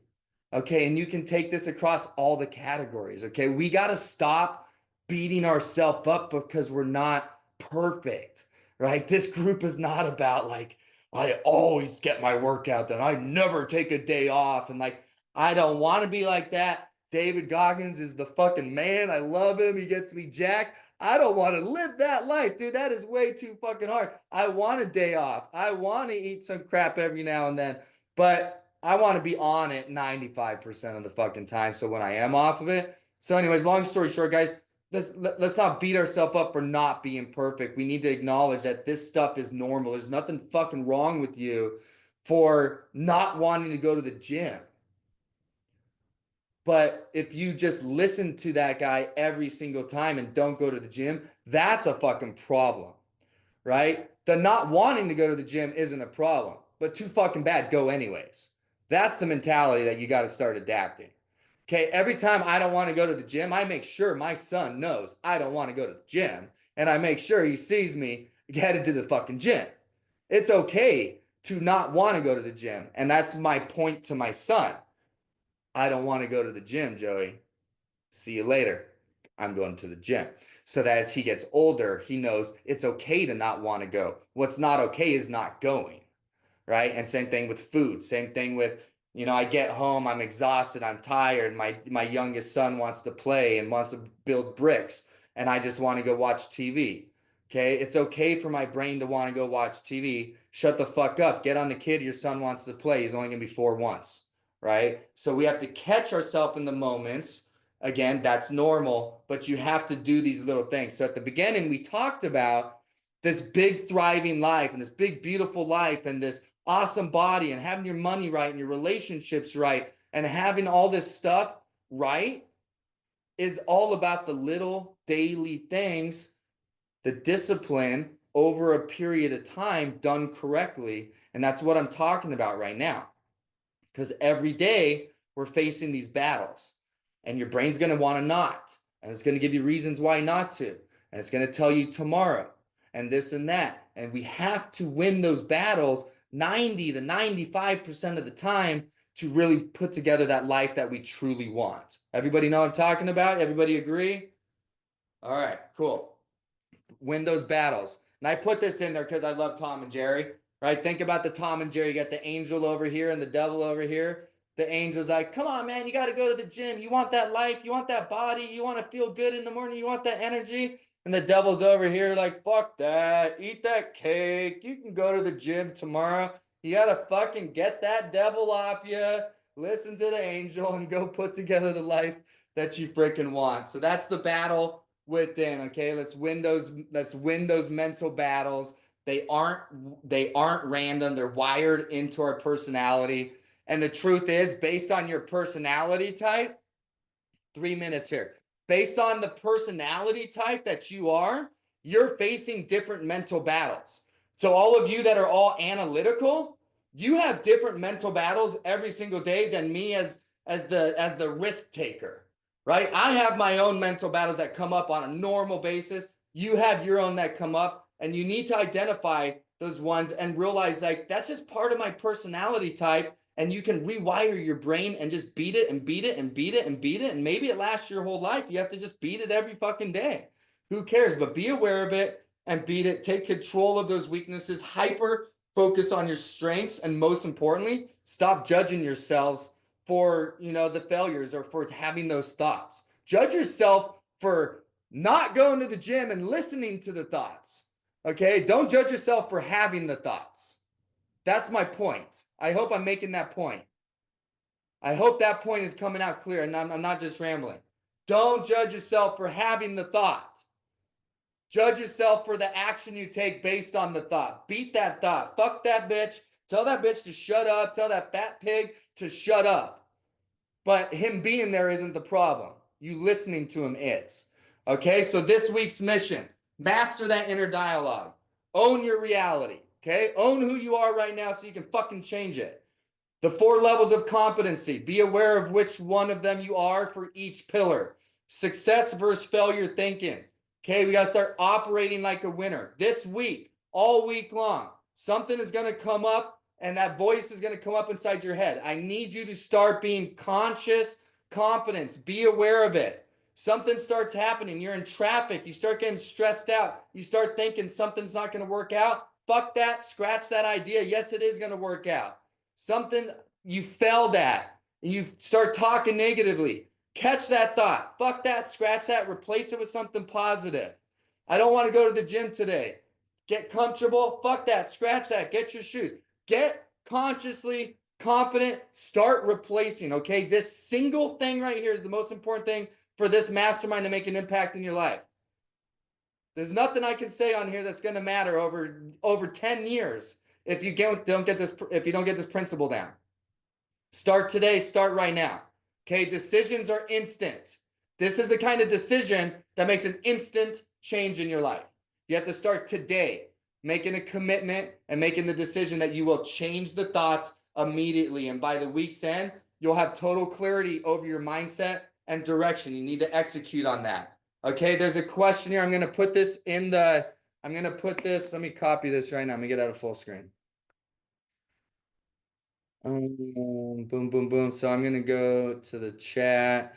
Okay, and you can take this across all the categories. Okay, we got to stop beating ourselves up because we're not perfect, right? This group is not about like, I always get my workout done. I never take a day off. And like, I don't want to be like that. David Goggins is the fucking man. I love him. He gets me jacked. I don't want to live that life, dude. That is way too fucking hard. I want a day off. I want to eat some crap every now and then, but I want to be on it 95% of the fucking time. So when I am off of it. So anyways, long story short, guys, let's not beat ourselves up for not being perfect. We need to acknowledge that this stuff is normal. There's nothing fucking wrong with you for not wanting to go to the gym. But if you just listen to that guy every single time and don't go to the gym, that's a fucking problem, right? The not wanting to go to the gym isn't a problem, but too fucking bad, go anyways. That's the mentality that you got to start adapting. Okay, every time I don't want to go to the gym, I make sure my son knows I don't want to go to the gym, and I make sure he sees me headed to the fucking gym. It's okay to not want to go to the gym, and that's my point to my son. I don't want to go to the gym, Joey. See you later. I'm going to the gym. So that as he gets older, he knows it's okay to not want to go. What's not okay is not going, right? And same thing with food. Same thing with, I get home, I'm exhausted, I'm tired. My youngest son wants to play and wants to build bricks, and I just want to go watch TV. Okay, it's okay for my brain to want to go watch TV. Shut the fuck up. Get on the kid. Your son wants to play. He's only gonna be 4 once, right? So we have to catch ourselves in the moments. Again, that's normal, but you have to do these little things. So at the beginning, we talked about this big thriving life and this big beautiful life and this awesome body and having your money right and your relationships right and having all this stuff right is all about the little daily things, the discipline over a period of time done correctly. And that's what I'm talking about right now. Because every day we're facing these battles and your brain's going to want to not, and it's going to give you reasons why not to, and it's going to tell you tomorrow and this and that. And we have to win those battles 90 to 95% of the time to really put together that life that we truly want. Everybody know what I'm talking about? Everybody agree? All right, cool. Win those battles. And I put this in there because I love Tom and Jerry, right? Think about the Tom and Jerry. You got the angel over here and the devil over here. The angel's like, come on, man, you got to go to the gym. You want that life. You want that body. You want to feel good in the morning. You want that energy. And the devil's over here like, fuck that. Eat that cake. You can go to the gym tomorrow. You got to fucking get that devil off you. Listen to the angel and go put together the life that you freaking want. So that's the battle within. Okay, let's win those mental battles. They aren't random. They're wired into our personality. And the truth is, based on your personality type, 3 minutes here. Based on the personality type that you are, you're facing different mental battles. So all of you that are all analytical, you have different mental battles every single day than me as the risk taker, right? I have my own mental battles that come up on a normal basis. You have your own that come up, and you need to identify those ones and realize like that's just part of my personality type. And you can rewire your brain and just beat it and beat it and beat it and beat it. And maybe it lasts your whole life. You have to just beat it every fucking day. Who cares? But be aware of it and beat it. Take control of those weaknesses. Hyper focus on your strengths, and most importantly, stop judging yourselves for, the failures or for having those thoughts. Judge yourself for not going to the gym and listening to the thoughts. Okay? Don't judge yourself for having the thoughts. That's my point. I hope I'm making that point. I hope that point is coming out clear and I'm not just rambling. Don't judge yourself for having the thought. Judge yourself for the action you take based on the thought. Beat that thought. Fuck that bitch. Tell that bitch to shut up. Tell that fat pig to shut up. But him being there isn't the problem. You listening to him is. Okay, so this week's mission, master that inner dialogue. Own your reality. Okay, own who you are right now so you can fucking change it. The 4 levels of competency. Be aware of which one of them you are for each pillar. Success versus failure thinking. Okay, we got to start operating like a winner. This week, all week long, something is going to come up and that voice is going to come up inside your head. I need you to start being conscious competence. Be aware of it. Something starts happening. You're in traffic. You start getting stressed out. You start thinking something's not going to work out. Fuck that. Scratch that idea. Yes, it is going to work out. Something you failed at, and you start talking negatively. Catch that thought. Fuck that, scratch that, replace it with something positive. I don't want to go to the gym today. Get comfortable. Fuck that, scratch that, get your shoes. Get consciously competent, start replacing, okay? This single thing right here is the most important thing for this mastermind to make an impact in your life. There's nothing I can say on here that's going to matter over 10 years if you don't get this principle down. Start today, start right now. Okay, decisions are instant. This is the kind of decision that makes an instant change in your life. You have to start today, making a commitment and making the decision that you will change the thoughts immediately. And by the week's end, you'll have total clarity over your mindset and direction. You need to execute on that. Okay, there's a question here. I'm going to put this, let me copy this right now. Let me get out of full screen. Boom, boom, boom. So I'm going to go to the chat.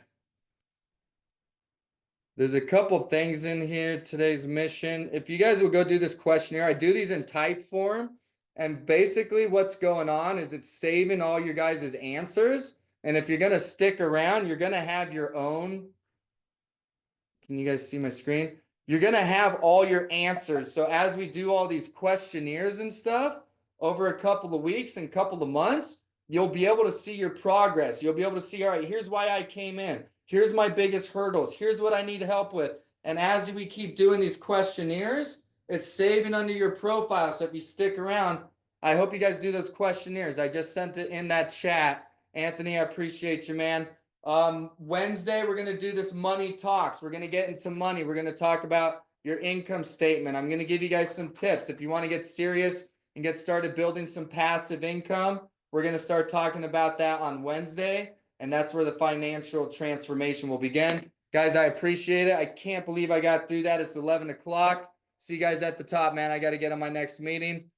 There's a couple things in here. Today's mission. If you guys will go do this questionnaire, I do these in type form. And basically what's going on is it's saving all your guys' answers. And if you're going to stick around, you're going to have your own. Can you guys see my screen? You're going to have all your answers. So as we do all these questionnaires and stuff over a couple of weeks and couple of months, you'll be able to see your progress. You'll be able to see, all right, here's why I came in. Here's my biggest hurdles. Here's what I need help with. And as we keep doing these questionnaires, it's saving under your profile. So if you stick around, I hope you guys do those questionnaires. I just sent it in that chat. Anthony, I appreciate you, man. Wednesday, we're going to do this money talks. We're going to get into money. We're going to talk about your income statement. I'm going to give you guys some tips. If you want to get serious and get started building some passive income, we're going to start talking about that on Wednesday. And that's where the financial transformation will begin. Guys, I appreciate it. I can't believe I got through that. It's 11 o'clock. See you guys at the top, man. I got to get on my next meeting.